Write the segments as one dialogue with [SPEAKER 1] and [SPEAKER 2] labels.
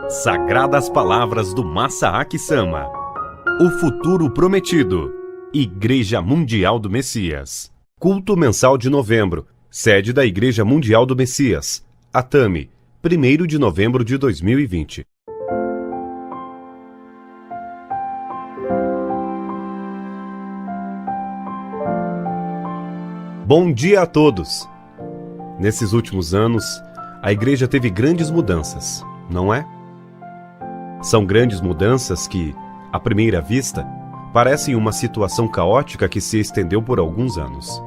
[SPEAKER 1] Sagradas Palavras do Masaaki Sama. O futuro prometido. Igreja Mundial do Messias. Culto mensal de novembro. Sede da Igreja Mundial do Messias. Atami, 1º de novembro de 2020. Bom dia a todos! Nesses últimos anos, a Igreja teve grandes mudanças, não é? São grandes mudanças que, à primeira vista, parecem uma situação caótica que se estendeu por alguns anos.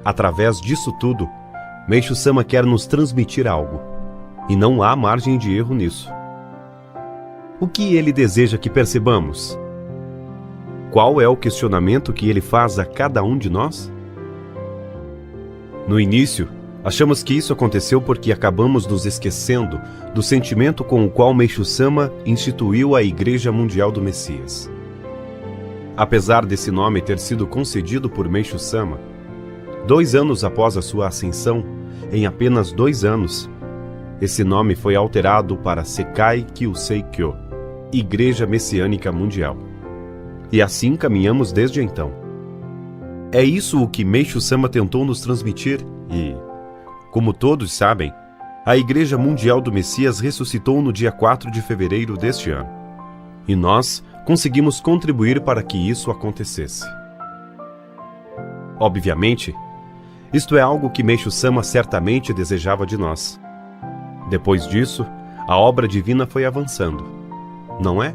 [SPEAKER 1] Através disso tudo, Meishu Sama quer nos transmitir algo, e não há margem de erro nisso. O que ele deseja que percebamos? Qual é o questionamento que ele faz a cada um de nós? No início, achamos que isso aconteceu porque acabamos nos esquecendo do sentimento com o qual Meishu Sama instituiu a Igreja Mundial do Messias. Apesar desse nome ter sido concedido por Meishu Sama, 2 anos após a sua ascensão, em apenas 2 anos, esse nome foi alterado para Sekai Kyusei Kyo, Igreja Messiânica Mundial. E assim caminhamos desde então. É isso o que Meishu Sama tentou nos transmitir e, como todos sabem, a Igreja Mundial do Messias ressuscitou no dia 4 de fevereiro deste ano. E nós conseguimos contribuir para que isso acontecesse. Obviamente, isto é algo que Meishu Sama certamente desejava de nós. Depois disso, a obra divina foi avançando, não é?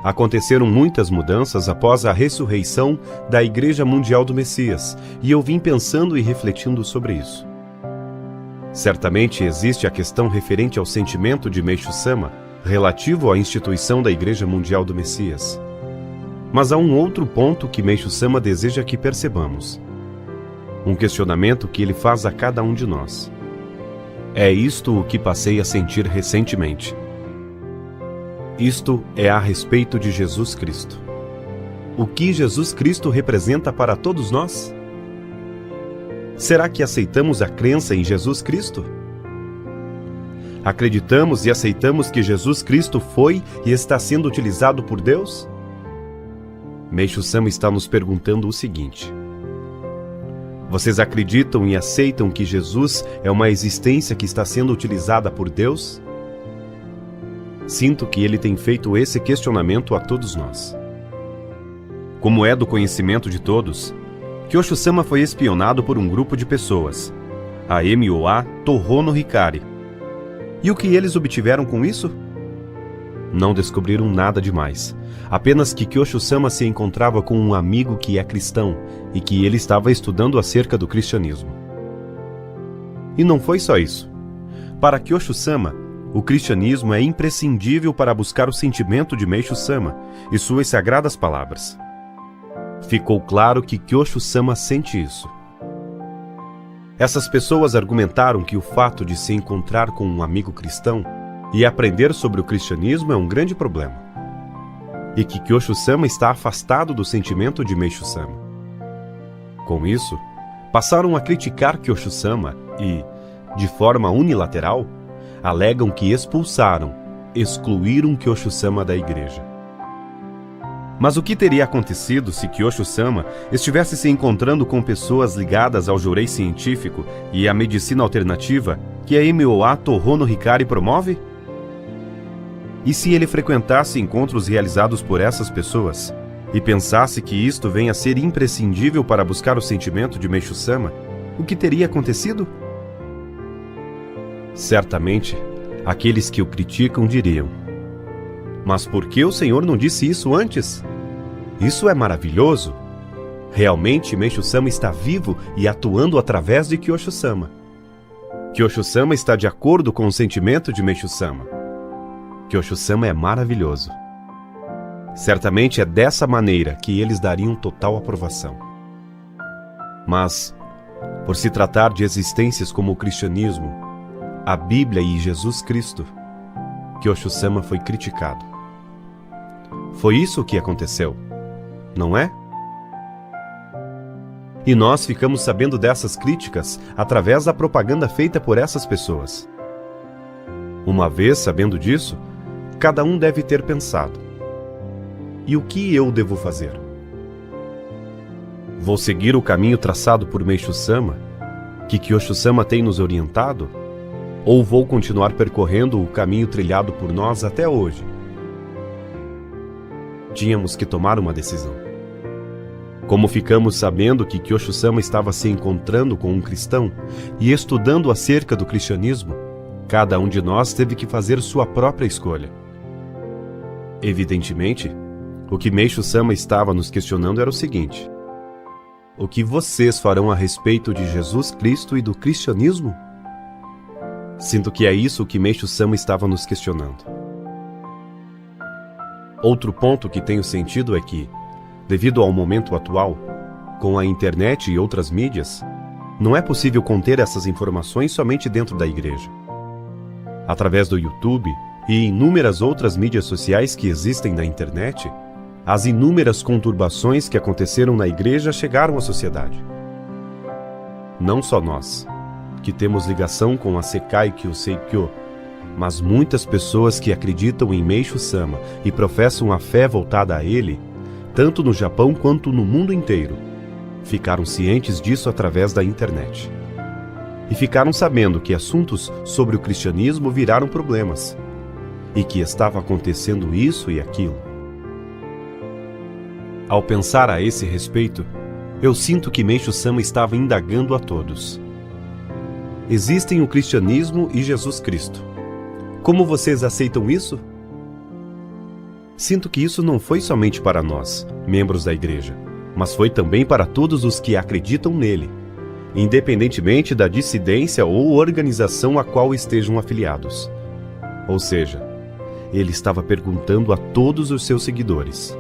[SPEAKER 1] Aconteceram muitas mudanças após a ressurreição da Igreja Mundial do Messias, e eu vim pensando e refletindo sobre isso. Certamente existe a questão referente ao sentimento de Meishu Sama relativo à instituição da Igreja Mundial do Messias. Mas há um outro ponto que Meishu Sama deseja que percebamos. Um questionamento que ele faz a cada um de nós. É isto o que passei a sentir recentemente. Isto é a respeito de Jesus Cristo. O que Jesus Cristo representa para todos nós? Será que aceitamos a crença em Jesus Cristo? Acreditamos e aceitamos que Jesus Cristo foi e está sendo utilizado por Deus? Meishu Sama está nos perguntando o seguinte: vocês acreditam e aceitam que Jesus é uma existência que está sendo utilizada por Deus? Sinto que ele tem feito esse questionamento a todos nós. Como é do conhecimento de todos, Kyosho Sama foi espionado por um grupo de pessoas, a MOA Toho no Hikari. E o que eles obtiveram com isso? Não descobriram nada demais, apenas que Kyosho Sama se encontrava com um amigo que é cristão e que ele estava estudando acerca do cristianismo. E não foi só isso. Para Kyosho Sama, o cristianismo é imprescindível para buscar o sentimento de Meishu Sama e suas sagradas palavras. Ficou claro que Kyosho Sama sente isso. Essas pessoas argumentaram que o fato de se encontrar com um amigo cristão e aprender sobre o cristianismo é um grande problema, e que Kyosho Sama está afastado do sentimento de Meishu Sama. Com isso, passaram a criticar Kyosho Sama e, de forma unilateral, alegam que excluíram Kyosho Sama da igreja. Mas o que teria acontecido se Kyosho Sama estivesse se encontrando com pessoas ligadas ao jorei científico e à medicina alternativa que a MOA Toho no Hikari promove? E se ele frequentasse encontros realizados por essas pessoas e pensasse que isto venha a ser imprescindível para buscar o sentimento de Meishu Sama, o que teria acontecido? Certamente, aqueles que o criticam diriam: mas por que o Senhor não disse isso antes? Isso é maravilhoso! Realmente, Meishu Sama está vivo e atuando através de Kyosho Sama. Kyosho Sama está de acordo com o sentimento de Meishu Sama. Kyosho Sama é maravilhoso. Certamente é dessa maneira que eles dariam total aprovação. Mas, por se tratar de existências como o cristianismo, a Bíblia e Jesus Cristo, Kyosho Sama foi criticado. Foi isso que aconteceu, não é? E nós ficamos sabendo dessas críticas através da propaganda feita por essas pessoas. Uma vez sabendo disso, cada um deve ter pensado: e o que eu devo fazer? Vou seguir o caminho traçado por Meishu-sama, que Kiyosho-sama tem nos orientado? Ou vou continuar percorrendo o caminho trilhado por nós até hoje? Tínhamos que tomar uma decisão. Como ficamos sabendo que Kiyosho-sama estava se encontrando com um cristão e estudando acerca do cristianismo, cada um de nós teve que fazer sua própria escolha. Evidentemente, o que Meishu-sama estava nos questionando era o seguinte: o que vocês farão a respeito de Jesus Cristo e do cristianismo? Sinto que é isso que Meishu-sama estava nos questionando. Outro ponto que tenho sentido é que, devido ao momento atual, com a internet e outras mídias, não é possível conter essas informações somente dentro da igreja. Através do YouTube e inúmeras outras mídias sociais que existem na internet, as inúmeras conturbações que aconteceram na igreja chegaram à sociedade. Não só nós, que temos ligação com a Sekai Kyosei-kyo, mas muitas pessoas que acreditam em Meishu-sama e professam a fé voltada a ele, tanto no Japão quanto no mundo inteiro, ficaram cientes disso através da internet. E ficaram sabendo que assuntos sobre o cristianismo viraram problemas, e que estava acontecendo isso e aquilo. Ao pensar a esse respeito, eu sinto que Meishu-sama estava indagando a todos. Existem o cristianismo e Jesus Cristo. Como vocês aceitam isso? Sinto que isso não foi somente para nós, membros da igreja, mas foi também para todos os que acreditam nele, independentemente da dissidência ou organização a qual estejam afiliados. Ou seja, ele estava perguntando a todos os seus seguidores: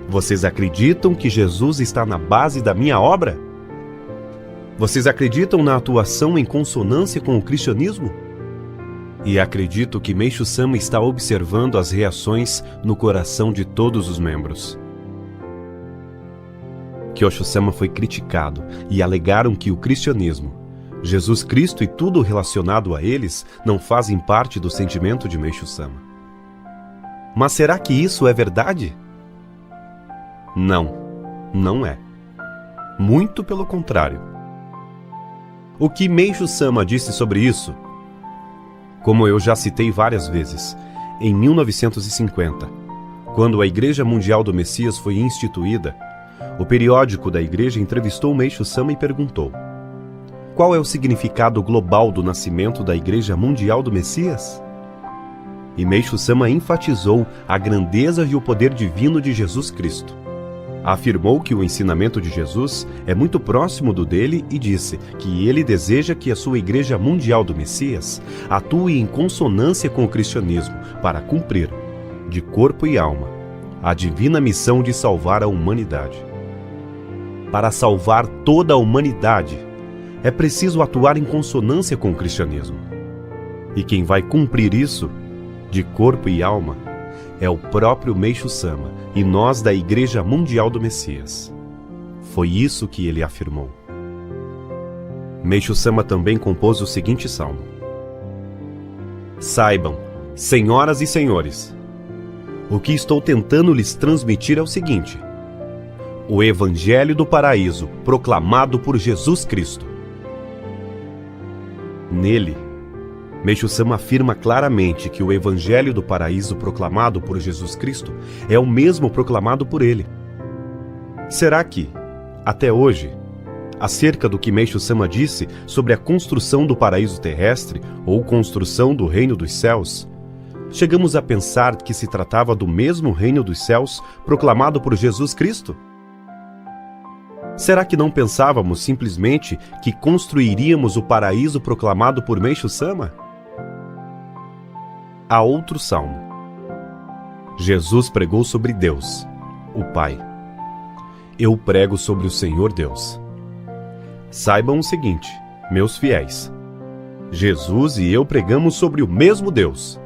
[SPEAKER 1] vocês acreditam que Jesus está na base da minha obra? Vocês acreditam na atuação em consonância com o cristianismo? E acredito que Meishu-sama está observando as reações no coração de todos os membros. Kiyosho-sama foi criticado e alegaram que o cristianismo, Jesus Cristo e tudo relacionado a eles não fazem parte do sentimento de Meishu-sama. Mas será que isso é verdade? Não, não é. Muito pelo contrário. O que Meishu-sama disse sobre isso? Como eu já citei várias vezes, em 1950, quando a Igreja Mundial do Messias foi instituída, o periódico da igreja entrevistou Meishu-sama e perguntou: qual é o significado global do nascimento da Igreja Mundial do Messias? E Meishu-sama enfatizou a grandeza e o poder divino de Jesus Cristo. Afirmou que o ensinamento de Jesus é muito próximo do dele e disse que ele deseja que a sua Igreja Mundial do Messias atue em consonância com o cristianismo para cumprir, de corpo e alma, a divina missão de salvar a humanidade. Para salvar toda a humanidade, é preciso atuar em consonância com o cristianismo. E quem vai cumprir isso, de corpo e alma, é o próprio Meishu-sama e nós da Igreja Mundial do Messias. Foi isso que ele afirmou. Meishu-sama também compôs o seguinte salmo: saibam, senhoras e senhores, o que estou tentando lhes transmitir é o seguinte: o Evangelho do Paraíso proclamado por Jesus Cristo. Nele, Meishu-sama afirma claramente que o Evangelho do Paraíso proclamado por Jesus Cristo é o mesmo proclamado por ele. Será que, até hoje, acerca do que Meishu-sama disse sobre a construção do paraíso terrestre ou construção do reino dos céus, chegamos a pensar que se tratava do mesmo reino dos céus proclamado por Jesus Cristo? Será que não pensávamos simplesmente que construiríamos o paraíso proclamado por Meishu-sama? Há outro salmo. Jesus pregou sobre Deus, o Pai. Eu prego sobre o Senhor Deus. Saibam o seguinte, meus fiéis: Jesus e eu pregamos sobre o mesmo Deus.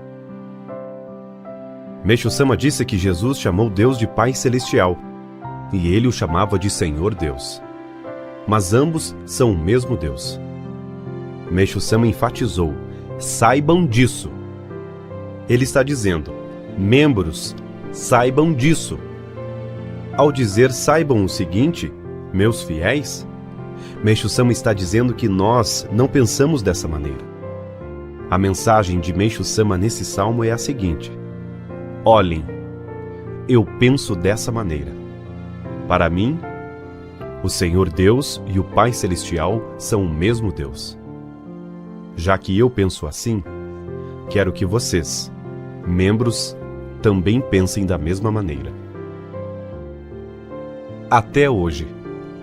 [SPEAKER 1] Meishu-sama disse que Jesus chamou Deus de Pai Celestial, e ele o chamava de Senhor Deus. Mas ambos são o mesmo Deus. Meishu-sama enfatizou: saibam disso. Ele está dizendo: membros, saibam disso. Ao dizer saibam o seguinte, meus fiéis, Meixo Sama está dizendo que nós não pensamos dessa maneira. A mensagem de Meixo Sama nesse salmo é a seguinte: olhem, eu penso dessa maneira. Para mim, o Senhor Deus e o Pai Celestial são o mesmo Deus. Já que eu penso assim, quero que vocês, membros, também pensem da mesma maneira. Até hoje,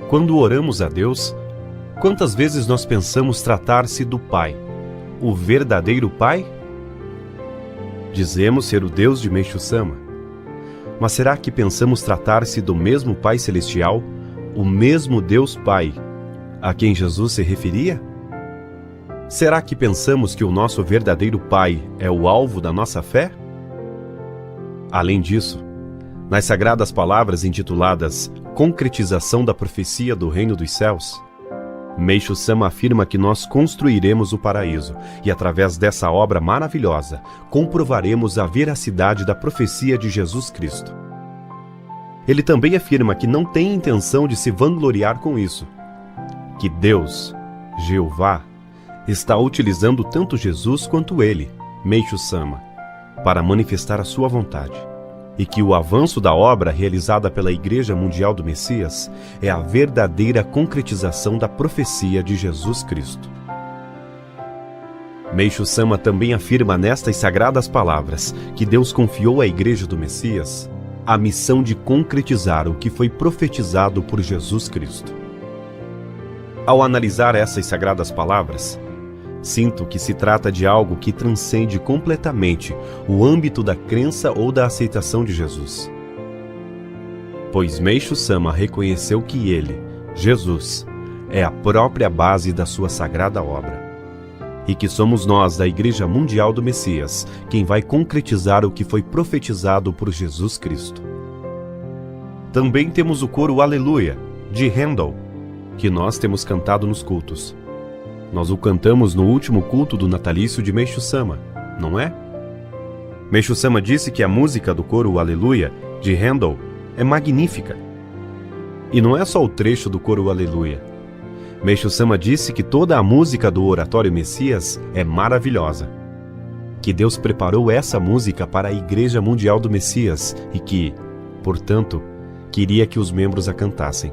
[SPEAKER 1] quando oramos a Deus, quantas vezes nós pensamos tratar-se do Pai, o verdadeiro Pai? Dizemos ser o Deus de Meixo Sama, mas será que pensamos tratar-se do mesmo Pai Celestial, o mesmo Deus Pai, a quem Jesus se referia? Será que pensamos que o nosso verdadeiro Pai é o alvo da nossa fé? Além disso, nas sagradas palavras intituladas Concretização da Profecia do Reino dos Céus, Meixo Sama afirma que nós construiremos o paraíso e, através dessa obra maravilhosa, comprovaremos a veracidade da profecia de Jesus Cristo. Ele também afirma que não tem intenção de se vangloriar com isso, que Deus, Jeová, está utilizando tanto Jesus quanto ele, Meixo Sama, para manifestar a sua vontade, e que o avanço da obra realizada pela Igreja Mundial do Messias é a verdadeira concretização da profecia de Jesus Cristo. Meixo Sama também afirma nestas sagradas palavras que Deus confiou à Igreja do Messias a missão de concretizar o que foi profetizado por Jesus Cristo. Ao analisar essas sagradas palavras, sinto que se trata de algo que transcende completamente o âmbito da crença ou da aceitação de Jesus. Pois Meixo Sama reconheceu que ele, Jesus, é a própria base da sua sagrada obra. E que somos nós, da Igreja Mundial do Messias, quem vai concretizar o que foi profetizado por Jesus Cristo. Também temos o coro Aleluia, de Handel, que nós temos cantado nos cultos. Nós o cantamos no último culto do natalício de Meixo Sama, não é? Meixo Sama disse que a música do coro Aleluia, de Handel, é magnífica. E não é só o trecho do coro Aleluia. Meixo Sama disse que toda a música do Oratório Messias é maravilhosa. Que Deus preparou essa música para a Igreja Mundial do Messias e que, portanto, queria que os membros a cantassem.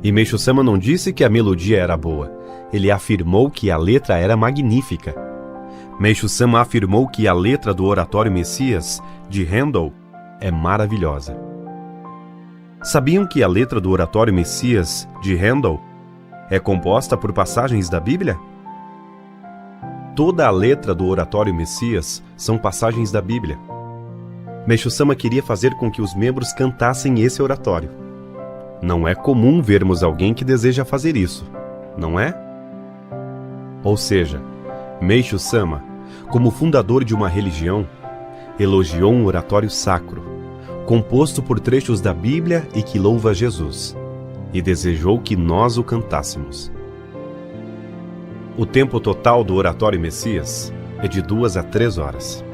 [SPEAKER 1] E Meixo Sama não disse que a melodia era boa, ele afirmou que a letra era magnífica. Meixo Sama afirmou que a letra do Oratório Messias, de Handel, é maravilhosa. Sabiam que a letra do Oratório Messias, de Handel, é composta por passagens da Bíblia? Toda a letra do Oratório Messias são passagens da Bíblia. Meixo Sama queria fazer com que os membros cantassem esse oratório. Não é comum vermos alguém que deseja fazer isso, não é? Ou seja, Meixo Sama, como fundador de uma religião, elogiou um oratório sacro, composto por trechos da Bíblia e que louva Jesus, e desejou que nós o cantássemos. O tempo total do Oratório Messias é de 2 a 3 horas.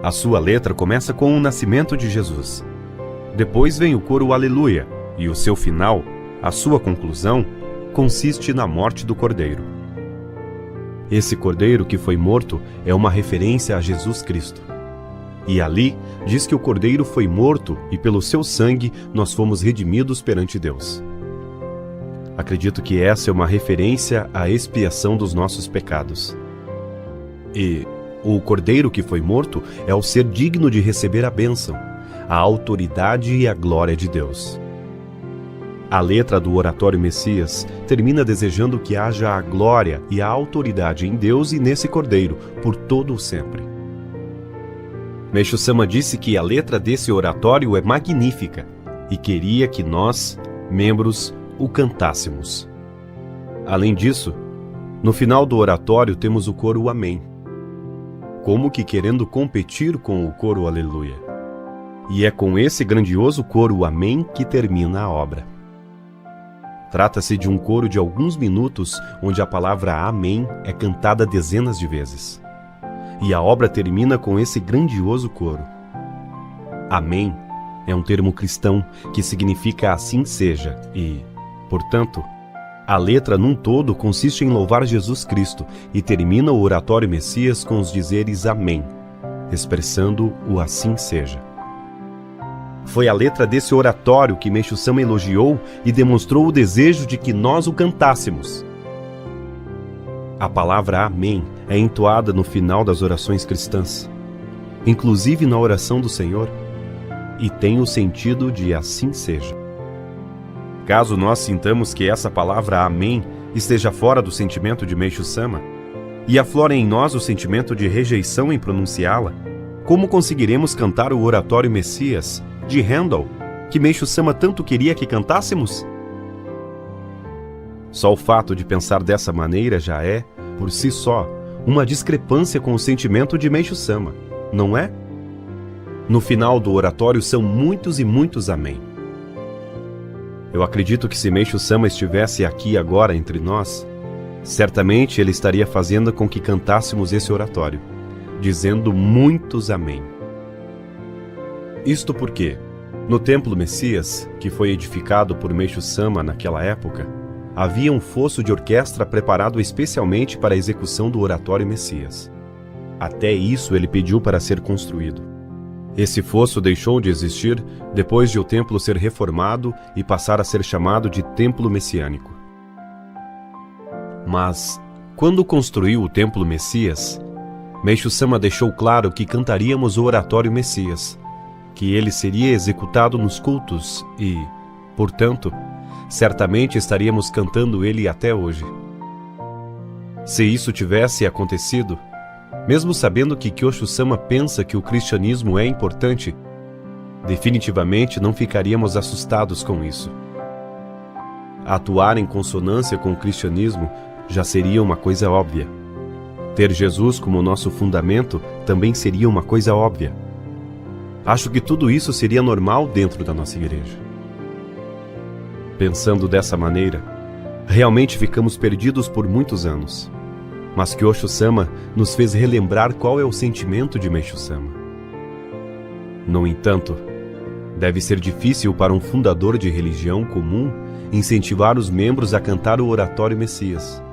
[SPEAKER 1] A sua letra começa com o nascimento de Jesus. Depois vem o coro Aleluia, e o seu final, a sua conclusão, consiste na morte do Cordeiro. Esse Cordeiro que foi morto é uma referência a Jesus Cristo. E ali diz que o Cordeiro foi morto e pelo seu sangue nós fomos redimidos perante Deus. Acredito que essa é uma referência à expiação dos nossos pecados. E o Cordeiro que foi morto é o ser digno de receber a bênção, a autoridade e a glória de Deus. A letra do Oratório Messias termina desejando que haja a glória e a autoridade em Deus e nesse Cordeiro, por todo o sempre. Meixo Sama disse que a letra desse oratório é magnífica e queria que nós, membros, o cantássemos. Além disso, no final do oratório temos o coro Amém, como que querendo competir com o coro Aleluia. E é com esse grandioso coro Amém que termina a obra. Trata-se de um coro de alguns minutos onde a palavra Amém é cantada dezenas de vezes. e a obra termina com esse grandioso coro. Amém é um termo cristão que significa assim seja e, portanto, a letra num todo consiste em louvar Jesus Cristo e termina o oratório Messias com os dizeres Amém, expressando o assim seja. Foi a letra desse oratório que Meixo Sama elogiou e demonstrou o desejo de que nós o cantássemos. A palavra Amém é entoada no final das orações cristãs, inclusive na oração do Senhor, e tem o sentido de assim seja. Caso nós sintamos que essa palavra Amém esteja fora do sentimento de Meixo Sama e aflore em nós o sentimento de rejeição em pronunciá-la, como conseguiremos cantar o oratório Messias de Handel, que Meixo Sama tanto queria que cantássemos? Só o fato de pensar dessa maneira já é, por si só, uma discrepância com o sentimento de Meixo Sama, não é? No final do oratório são muitos e muitos amém. Eu acredito que se Meixo Sama estivesse aqui agora entre nós, certamente ele estaria fazendo com que cantássemos esse oratório, dizendo muitos amém. Isto porque, no Templo Messias, que foi edificado por Meixo Sama naquela época, havia um fosso de orquestra preparado especialmente para a execução do oratório Messias. Até isso ele pediu para ser construído. Esse fosso deixou de existir depois de o templo ser reformado e passar a ser chamado de Templo Messiânico. Mas, quando construiu o Templo Messias, Meixo Sama deixou claro que cantaríamos o oratório Messias, que ele seria executado nos cultos e, portanto, certamente estaríamos cantando ele até hoje. Se isso tivesse acontecido, mesmo sabendo que Kyosho Sama pensa que o cristianismo é importante, definitivamente não ficaríamos assustados com isso. Atuar em consonância com o cristianismo já seria uma coisa óbvia. Ter Jesus como nosso fundamento também seria uma coisa óbvia. Acho que tudo isso seria normal dentro da nossa igreja. Pensando dessa maneira, realmente ficamos perdidos por muitos anos. Mas Kyosho Sama nos fez relembrar qual é o sentimento de Meixo Sama. No entanto, deve ser difícil para um fundador de religião comum incentivar os membros a cantar o oratório Messias.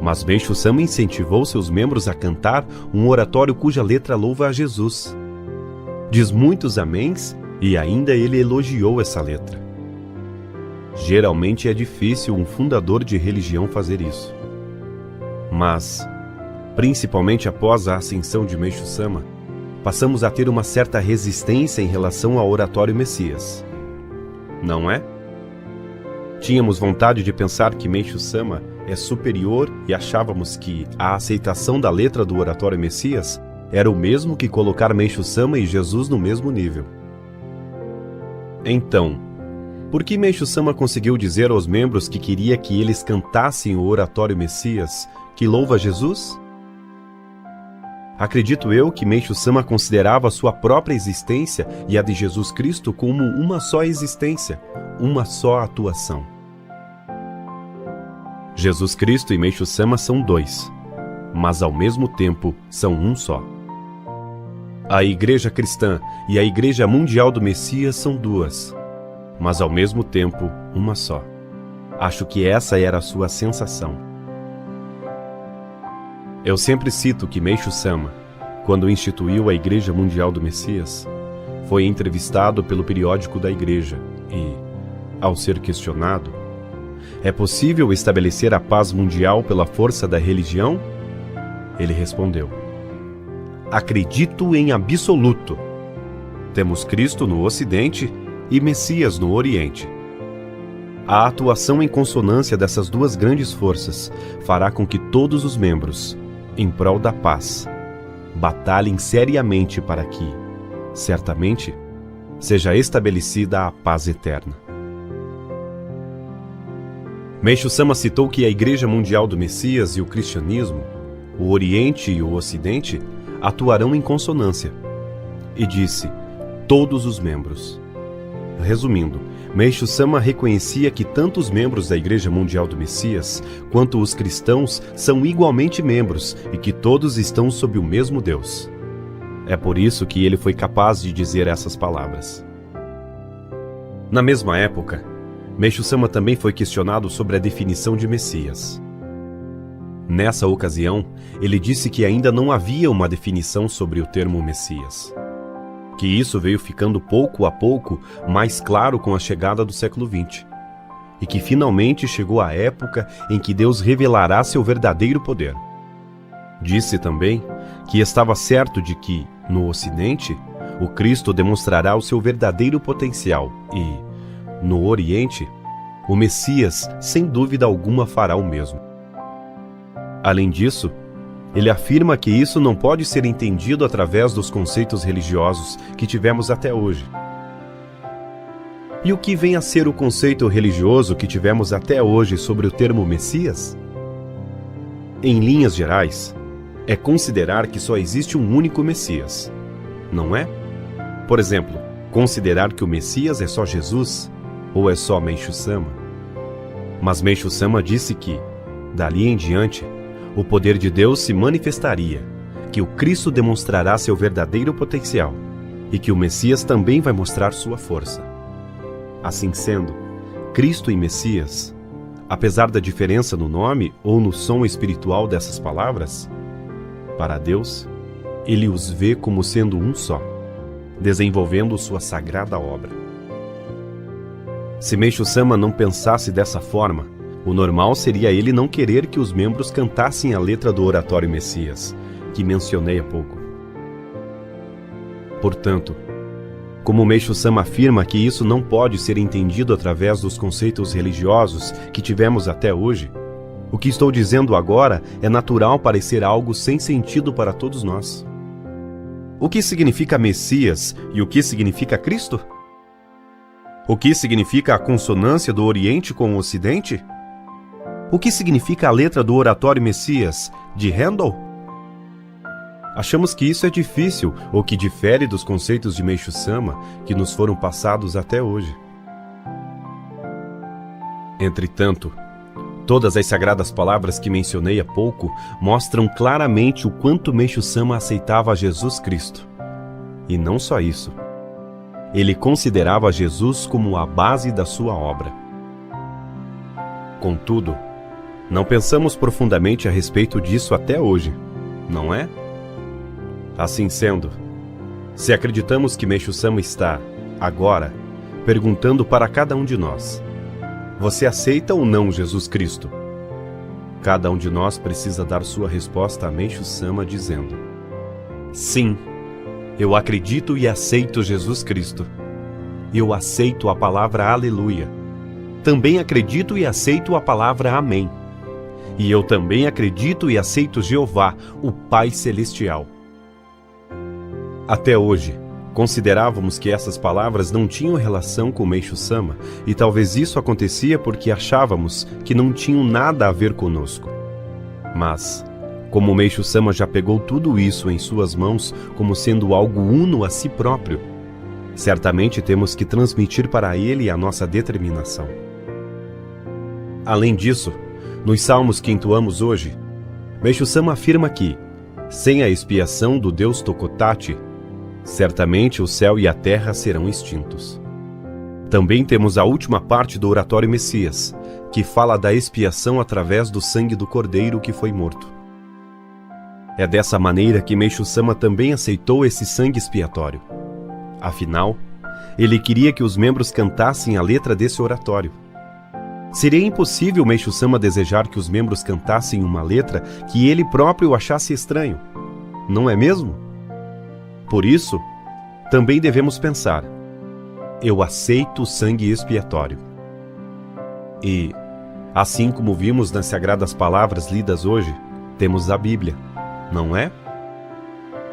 [SPEAKER 1] Mas Meixo Sama incentivou seus membros a cantar um oratório cuja letra louva a Jesus. Diz muitos améns e ainda ele elogiou essa letra. Geralmente é difícil um fundador de religião fazer isso. Mas, principalmente após a ascensão de Meixo Sama, passamos a ter uma certa resistência em relação ao oratório Messias. Não é? Tínhamos vontade de pensar que Meixo Sama é superior e achávamos que a aceitação da letra do oratório Messias era o mesmo que colocar Meixo Sama e Jesus no mesmo nível. Então, por que Meixo Sama conseguiu dizer aos membros que queria que eles cantassem o oratório Messias, que louva Jesus? Acredito eu que Meixo Sama considerava a sua própria existência e a de Jesus Cristo como uma só existência, uma só atuação. Jesus Cristo e Meixo Sama são dois, mas ao mesmo tempo são um só. A Igreja Cristã e a Igreja Mundial do Messias são duas, mas ao mesmo tempo uma só. Acho que essa era a sua sensação. Eu sempre cito que Meixo Sama, quando instituiu a Igreja Mundial do Messias, foi entrevistado pelo periódico da Igreja e, ao ser questionado, é possível estabelecer a paz mundial pela força da religião? Ele respondeu: acredito em absoluto. Temos Cristo no Ocidente e Messias no Oriente. A atuação em consonância dessas duas grandes forças fará com que todos os membros, em prol da paz, batalhem seriamente para que, certamente, seja estabelecida a paz eterna. Meixo Sama citou que a Igreja Mundial do Messias e o cristianismo, o Oriente e o Ocidente, atuarão em consonância. E disse, todos os membros. Resumindo, Meishu Sama reconhecia que tanto os membros da Igreja Mundial do Messias quanto os cristãos são igualmente membros e que todos estão sob o mesmo Deus. É por isso que ele foi capaz de dizer essas palavras. Na mesma época, Meishu Sama também foi questionado sobre a definição de Messias. Nessa ocasião, ele disse que ainda não havia uma definição sobre o termo Messias. Que isso veio ficando pouco a pouco mais claro com a chegada do século XX. E que finalmente chegou a época em que Deus revelará seu verdadeiro poder. Disse também que estava certo de que, no Ocidente, o Cristo demonstrará o seu verdadeiro potencial e, no Oriente, o Messias, sem dúvida alguma, fará o mesmo. Além disso, ele afirma que isso não pode ser entendido através dos conceitos religiosos que tivemos até hoje. E o que vem a ser o conceito religioso que tivemos até hoje sobre o termo Messias? Em linhas gerais, é considerar que só existe um único Messias, não é? Por exemplo, considerar que o Messias é só Jesus ou é só Meishu Sama. Mas Meishu Sama disse que, dali em diante, o poder de Deus se manifestaria, que o Cristo demonstrará seu verdadeiro potencial e que o Messias também vai mostrar sua força. Assim sendo, Cristo e Messias, apesar da diferença no nome ou no som espiritual dessas palavras, para Deus, Ele os vê como sendo um só, desenvolvendo sua sagrada obra. Se Meishu Sama não pensasse dessa forma, o normal seria ele não querer que os membros cantassem a letra do Oratório Messias, que mencionei há pouco. Portanto, como Meishu Sama afirma que isso não pode ser entendido através dos conceitos religiosos que tivemos até hoje, o que estou dizendo agora é natural parecer algo sem sentido para todos nós. O que significa Messias e o que significa Cristo? O que significa a consonância do Oriente com o Ocidente? O que significa a letra do Oratório Messias, de Handel? Achamos que isso é difícil ou que difere dos conceitos de Meishu Sama que nos foram passados até hoje. Entretanto, todas as sagradas palavras que mencionei há pouco mostram claramente o quanto Meishu Sama aceitava Jesus Cristo. E não só isso. Ele considerava Jesus como a base da sua obra. Contudo, não pensamos profundamente a respeito disso até hoje, não é? Assim sendo, se acreditamos que Meishu Sama está, agora, perguntando para cada um de nós: você aceita ou não Jesus Cristo? Cada um de nós precisa dar sua resposta a Meishu Sama dizendo: sim, eu acredito e aceito Jesus Cristo. Eu aceito a palavra Aleluia. Também acredito e aceito a palavra Amém. E eu também acredito e aceito Jeová, o Pai Celestial. Até hoje, considerávamos que essas palavras não tinham relação com Meishu Sama, e talvez isso acontecia porque achávamos que não tinham nada a ver conosco. Mas, como Meishu Sama já pegou tudo isso em suas mãos como sendo algo uno a si próprio, certamente temos que transmitir para ele a nossa determinação. Além disso, nos salmos que entoamos hoje, Meishu Sama afirma que, sem a expiação do Deus Tokotati, certamente o céu e a terra serão extintos. Também temos a última parte do Oratório Messias, que fala da expiação através do sangue do Cordeiro que foi morto. É dessa maneira que Meishu Sama também aceitou esse sangue expiatório. Afinal, ele queria que os membros cantassem a letra desse oratório. Seria impossível Meishu Sama desejar que os membros cantassem uma letra que ele próprio achasse estranho, não é mesmo? Por isso, também devemos pensar: eu aceito o sangue expiatório. E, assim como vimos nas sagradas palavras lidas hoje, temos a Bíblia, não é?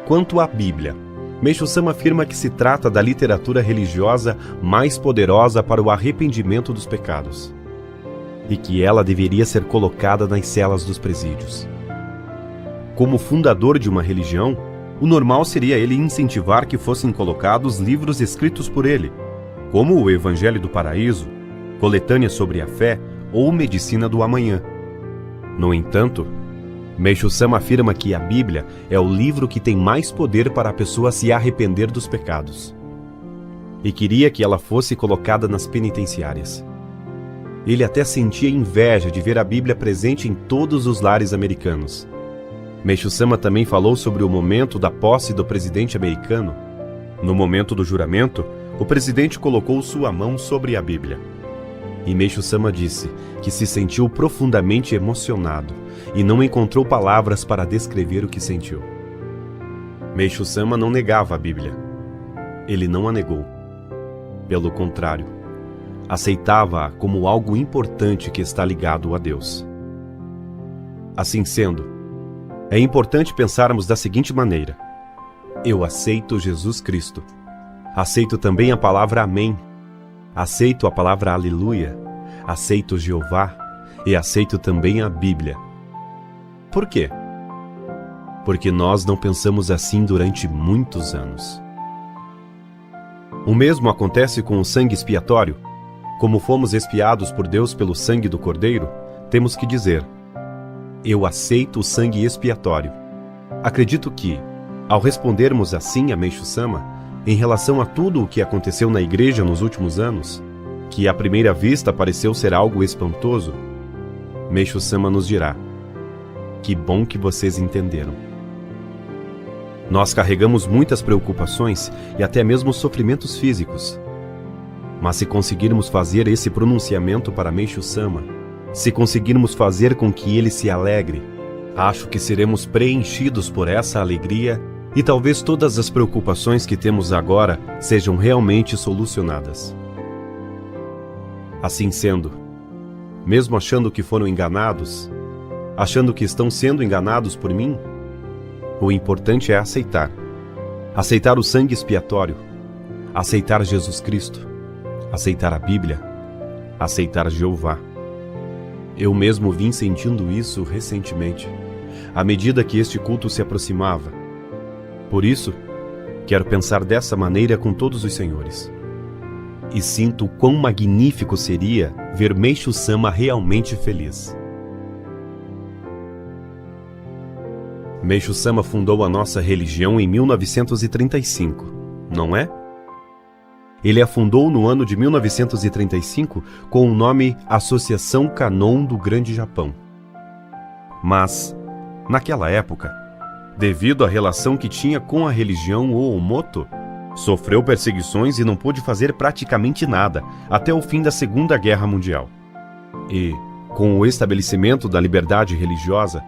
[SPEAKER 1] Quanto à Bíblia, Meishu Sama afirma que se trata da literatura religiosa mais poderosa para o arrependimento dos pecados, e que ela deveria ser colocada nas celas dos presídios. Como fundador de uma religião, o normal seria ele incentivar que fossem colocados livros escritos por ele, como o Evangelho do Paraíso, Coletânea sobre a Fé ou Medicina do Amanhã. No entanto, Meixo Sama afirma que a Bíblia é o livro que tem mais poder para a pessoa se arrepender dos pecados. E queria que ela fosse colocada nas penitenciárias. Ele até sentia inveja de ver a Bíblia presente em todos os lares americanos. Meixo Sama também falou sobre o momento da posse do presidente americano. No momento do juramento, o presidente colocou sua mão sobre a Bíblia. E Meixo Sama disse que se sentiu profundamente emocionado e não encontrou palavras para descrever o que sentiu. Meixo Sama não negava a Bíblia. Ele não a negou. Pelo contrário, aceitava-a como algo importante que está ligado a Deus. Assim sendo, é importante pensarmos da seguinte maneira: eu aceito Jesus Cristo. Aceito também a palavra Amém. Aceito a palavra Aleluia. Aceito Jeová e aceito também a Bíblia. Por quê? Porque nós não pensamos assim durante muitos anos. O mesmo acontece com o sangue expiatório. Como fomos expiados por Deus pelo sangue do Cordeiro, temos que dizer: eu aceito o sangue expiatório. Acredito que, ao respondermos assim a Meixo Sama, em relação a tudo o que aconteceu na igreja nos últimos anos, que à primeira vista pareceu ser algo espantoso, Meixo Sama nos dirá: que bom que vocês entenderam. Nós carregamos muitas preocupações e até mesmo sofrimentos físicos. Mas se conseguirmos fazer esse pronunciamento para Meixo Sama, se conseguirmos fazer com que ele se alegre, acho que seremos preenchidos por essa alegria e talvez todas as preocupações que temos agora sejam realmente solucionadas. Assim sendo, mesmo achando que foram enganados, achando que estão sendo enganados por mim, o importante é aceitar. Aceitar o sangue expiatório, aceitar Jesus Cristo, aceitar a Bíblia, aceitar Jeová. Eu mesmo vim sentindo isso recentemente, à medida que este culto se aproximava. Por isso, quero pensar dessa maneira com todos os senhores. E sinto quão magnífico seria ver Meixo Sama realmente feliz. Meixo Sama fundou a nossa religião em 1935, não é? Ele a fundou no ano de 1935 com o nome Associação Kanon do Grande Japão. Mas, naquela época, devido à relação que tinha com a religião Oomoto, sofreu perseguições e não pôde fazer praticamente nada até o fim da Segunda Guerra Mundial. E, com o estabelecimento da liberdade religiosa,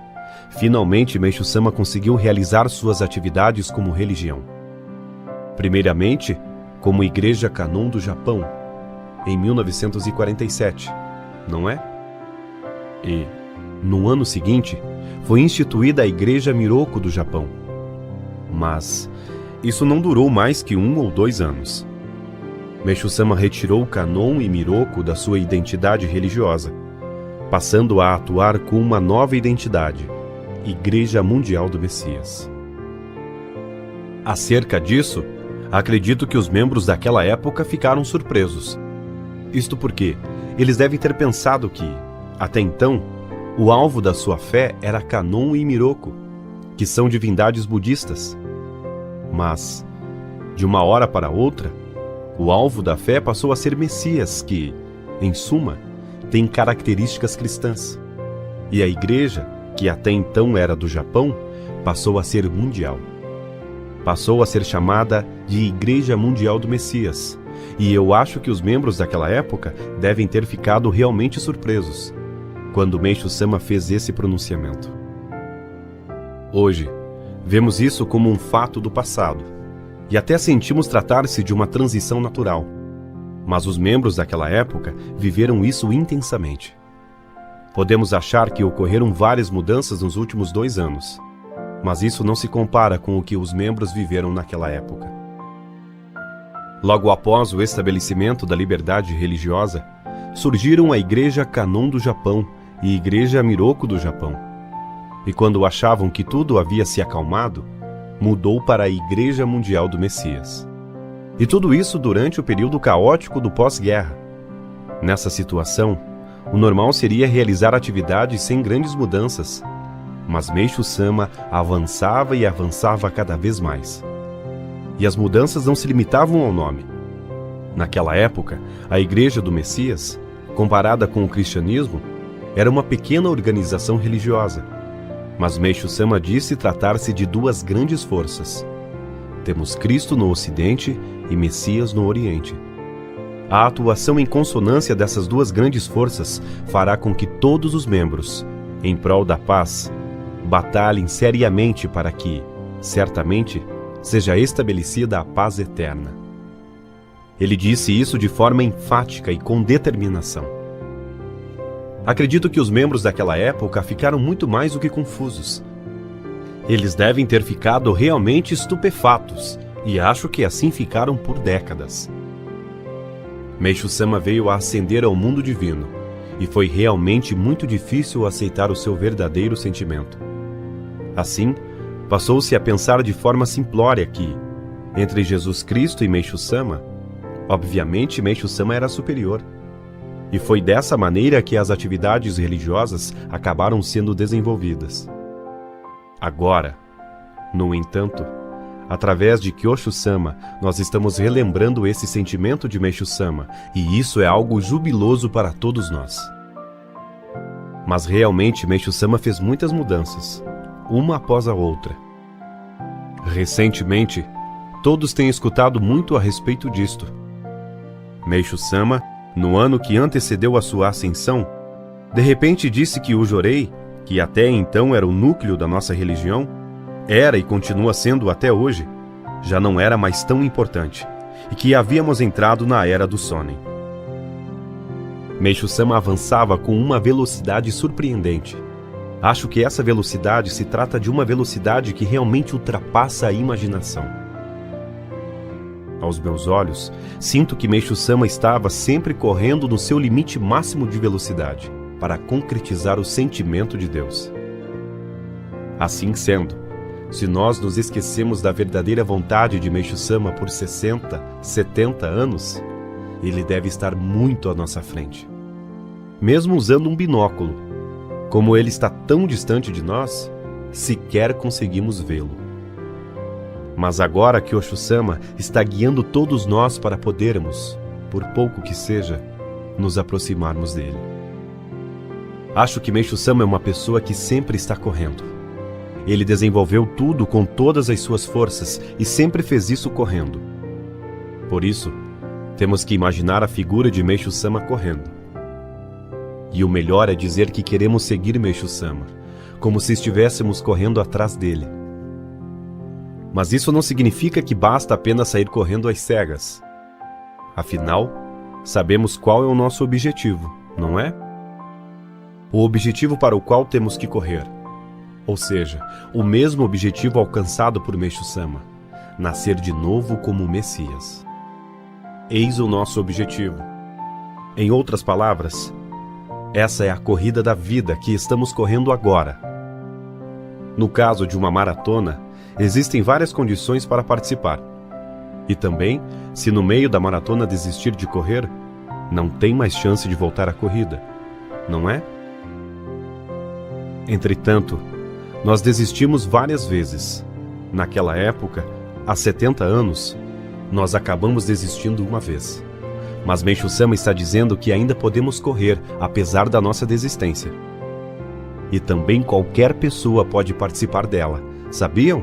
[SPEAKER 1] finalmente Meixo Sama conseguiu realizar suas atividades como religião. Primeiramente, como Igreja Kanon do Japão, em 1947, não é? E, no ano seguinte, foi instituída a Igreja Miroku do Japão. Mas isso não durou mais que 1 ou 2 anos. Meixo Sama retirou Kanon e Miroku da sua identidade religiosa, passando a atuar com uma nova identidade, Igreja Mundial do Messias. Acerca disso, acredito que os membros daquela época ficaram surpresos. Isto porque eles devem ter pensado que, até então, o alvo da sua fé era Kanon e Miroku, que são divindades budistas. Mas, de uma hora para outra, o alvo da fé passou a ser Messias, que, em suma, tem características cristãs. E a igreja, que até então era do Japão, passou a ser mundial. Passou a ser chamada de Igreja Mundial do Messias, e eu acho que os membros daquela época devem ter ficado realmente surpresos quando Meixo Sama fez esse pronunciamento. Hoje, vemos isso como um fato do passado, e até sentimos tratar-se de uma transição natural. Mas os membros daquela época viveram isso intensamente. Podemos achar que ocorreram várias mudanças nos últimos 2 anos, mas isso não se compara com o que os membros viveram naquela época. Logo após o estabelecimento da liberdade religiosa, surgiram a Igreja Kanon do Japão e Igreja Miroku do Japão. E quando achavam que tudo havia se acalmado, mudou para a Igreja Mundial do Messias. E tudo isso durante o período caótico do pós-guerra. Nessa situação, o normal seria realizar atividades sem grandes mudanças, mas Meishu Sama avançava e avançava cada vez mais. E as mudanças não se limitavam ao nome. Naquela época, a Igreja do Messias, comparada com o cristianismo, era uma pequena organização religiosa. Mas Meishu Sama disse tratar-se de duas grandes forças. Temos Cristo no Ocidente e Messias no Oriente. A atuação em consonância dessas duas grandes forças fará com que todos os membros, em prol da paz, batalhem seriamente para que, certamente, seja estabelecida a paz eterna. Ele disse isso de forma enfática e com determinação. Acredito que os membros daquela época ficaram muito mais do que confusos. Eles devem ter ficado realmente estupefatos, e acho que assim ficaram por décadas. Meishu Sama veio a ascender ao mundo divino, e foi realmente muito difícil aceitar o seu verdadeiro sentimento. Assim, passou-se a pensar de forma simplória que, entre Jesus Cristo e Meishu Sama, obviamente Meishu Sama era superior. E foi dessa maneira que as atividades religiosas acabaram sendo desenvolvidas. Agora, no entanto, através de Kyosho Sama, nós estamos relembrando esse sentimento de Meishu Sama, e isso é algo jubiloso para todos nós. Mas realmente Meishu Sama fez muitas mudanças, uma após a outra. Recentemente, todos têm escutado muito a respeito disto. Meishu Sama, no ano que antecedeu a sua ascensão, de repente disse que o Jorei, que até então era o núcleo da nossa religião, era e continua sendo até hoje, já não era mais tão importante, e que havíamos entrado na era do Sonen. Meishu Sama avançava com uma velocidade surpreendente. Acho que essa velocidade se trata de uma velocidade que realmente ultrapassa a imaginação. Aos meus olhos, sinto que Meishu Sama estava sempre correndo no seu limite máximo de velocidade, para concretizar o sentimento de Deus. Assim sendo, se nós nos esquecemos da verdadeira vontade de Meishu Sama por 60, 70 anos, ele deve estar muito à nossa frente. Mesmo usando um binóculo, como ele está tão distante de nós, sequer conseguimos vê-lo. Mas agora que Kyosho Sama está guiando todos nós para podermos, por pouco que seja, nos aproximarmos dele. Acho que Meishu Sama é uma pessoa que sempre está correndo. Ele desenvolveu tudo com todas as suas forças e sempre fez isso correndo. Por isso, temos que imaginar a figura de Meishu Sama correndo. E o melhor é dizer que queremos seguir Meishu Sama, como se estivéssemos correndo atrás dele. Mas isso não significa que basta apenas sair correndo às cegas. Afinal, sabemos qual é o nosso objetivo, não é? O objetivo para o qual temos que correr. Ou seja, o mesmo objetivo alcançado por Meishu Sama: nascer de novo como Messias. Eis o nosso objetivo. Em outras palavras, essa é a corrida da vida que estamos correndo agora. No caso de uma maratona, existem várias condições para participar. E também, se no meio da maratona desistir de correr, não tem mais chance de voltar à corrida, não é? Entretanto, nós desistimos várias vezes. Naquela época, há 70 anos, nós acabamos desistindo uma vez. Mas Meishu Sama está dizendo que ainda podemos correr, apesar da nossa desistência. E também qualquer pessoa pode participar dela, sabiam?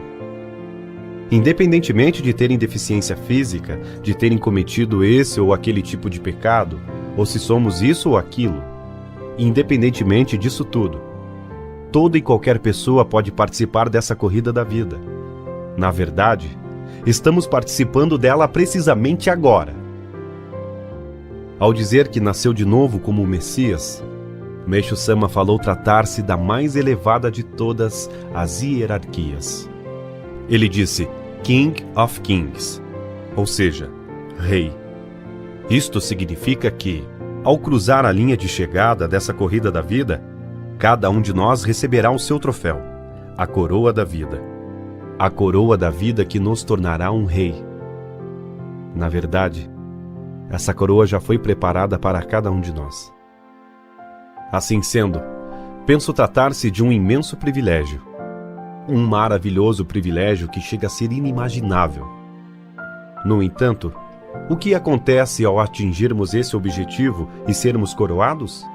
[SPEAKER 1] Independentemente de terem deficiência física, de terem cometido esse ou aquele tipo de pecado, ou se somos isso ou aquilo, independentemente disso tudo, toda e qualquer pessoa pode participar dessa corrida da vida. Na verdade, estamos participando dela precisamente agora. Ao dizer que nasceu de novo como o Messias, Meishu Sama falou tratar-se da mais elevada de todas as hierarquias. Ele disse King of Kings, ou seja, Rei. Isto significa que, ao cruzar a linha de chegada dessa corrida da vida, cada um de nós receberá o seu troféu, a coroa da vida. A coroa da vida que nos tornará um rei. Na verdade, essa coroa já foi preparada para cada um de nós. Assim sendo, penso tratar-se de um imenso privilégio. Um maravilhoso privilégio que chega a ser inimaginável. No entanto, o que acontece ao atingirmos esse objetivo e sermos coroados?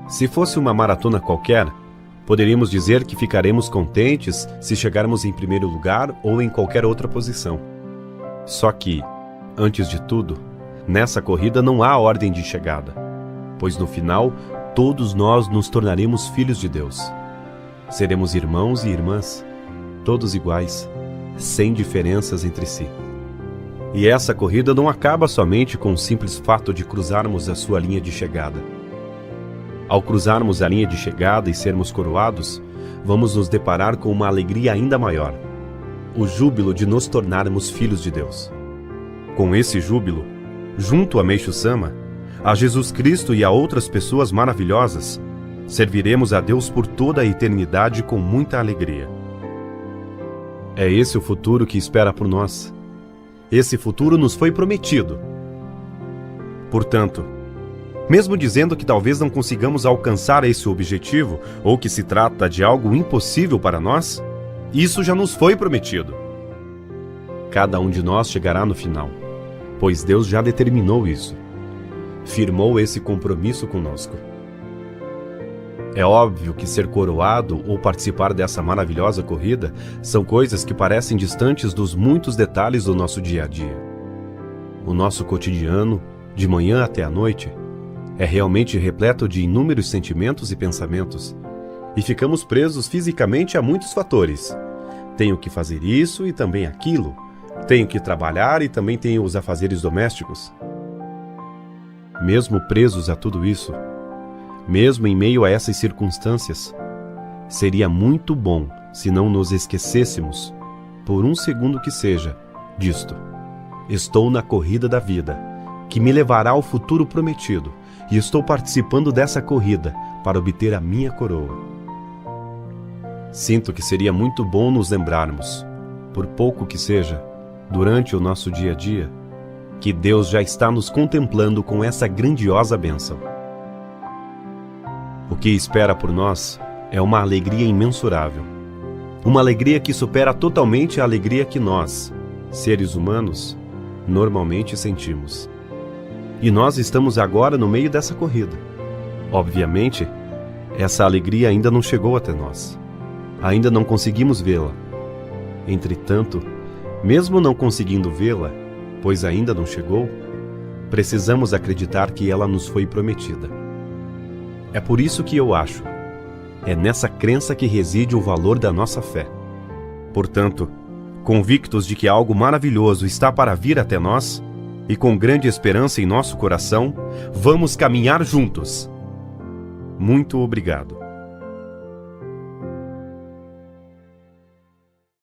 [SPEAKER 1] Se fosse uma maratona qualquer, poderíamos dizer que ficaremos contentes se chegarmos em primeiro lugar ou em qualquer outra posição. Só que, antes de tudo, nessa corrida não há ordem de chegada, pois no final, todos nós nos tornaremos filhos de Deus. Seremos irmãos e irmãs, todos iguais, sem diferenças entre si. E essa corrida não acaba somente com o simples fato de cruzarmos a sua linha de chegada. Ao cruzarmos a linha de chegada e sermos coroados, vamos nos deparar com uma alegria ainda maior: o júbilo de nos tornarmos filhos de Deus. Com esse júbilo, junto a Meishu Sama, a Jesus Cristo e a outras pessoas maravilhosas, serviremos a Deus por toda a eternidade com muita alegria. É esse o futuro que espera por nós. Esse futuro nos foi prometido. Portanto, mesmo dizendo que talvez não consigamos alcançar esse objetivo, ou que se trata de algo impossível para nós, isso já nos foi prometido. Cada um de nós chegará no final, pois Deus já determinou isso. Firmou esse compromisso conosco. É óbvio que ser coroado ou participar dessa maravilhosa corrida são coisas que parecem distantes dos muitos detalhes do nosso dia a dia. O nosso cotidiano, de manhã até à noite, é realmente repleto de inúmeros sentimentos e pensamentos, e ficamos presos fisicamente a muitos fatores. Tenho que fazer isso e também aquilo. Tenho que trabalhar e também tenho os afazeres domésticos. Mesmo presos a tudo isso, mesmo em meio a essas circunstâncias, seria muito bom se não nos esquecêssemos, por um segundo que seja, disto. Estou na corrida da vida, que me levará ao futuro prometido, e estou participando dessa corrida para obter a minha coroa. Sinto que seria muito bom nos lembrarmos, por pouco que seja, durante o nosso dia a dia, que Deus já está nos contemplando com essa grandiosa bênção. O que espera por nós é uma alegria imensurável. Uma alegria que supera totalmente a alegria que nós, seres humanos, normalmente sentimos. E nós estamos agora no meio dessa corrida. Obviamente, essa alegria ainda não chegou até nós. Ainda não conseguimos vê-la. Entretanto, mesmo não conseguindo vê-la, pois ainda não chegou, precisamos acreditar que ela nos foi prometida. É por isso que eu acho. É nessa crença que reside o valor da nossa fé. Portanto, convictos de que algo maravilhoso está para vir até nós, e com grande esperança em nosso coração, vamos caminhar juntos. Muito obrigado.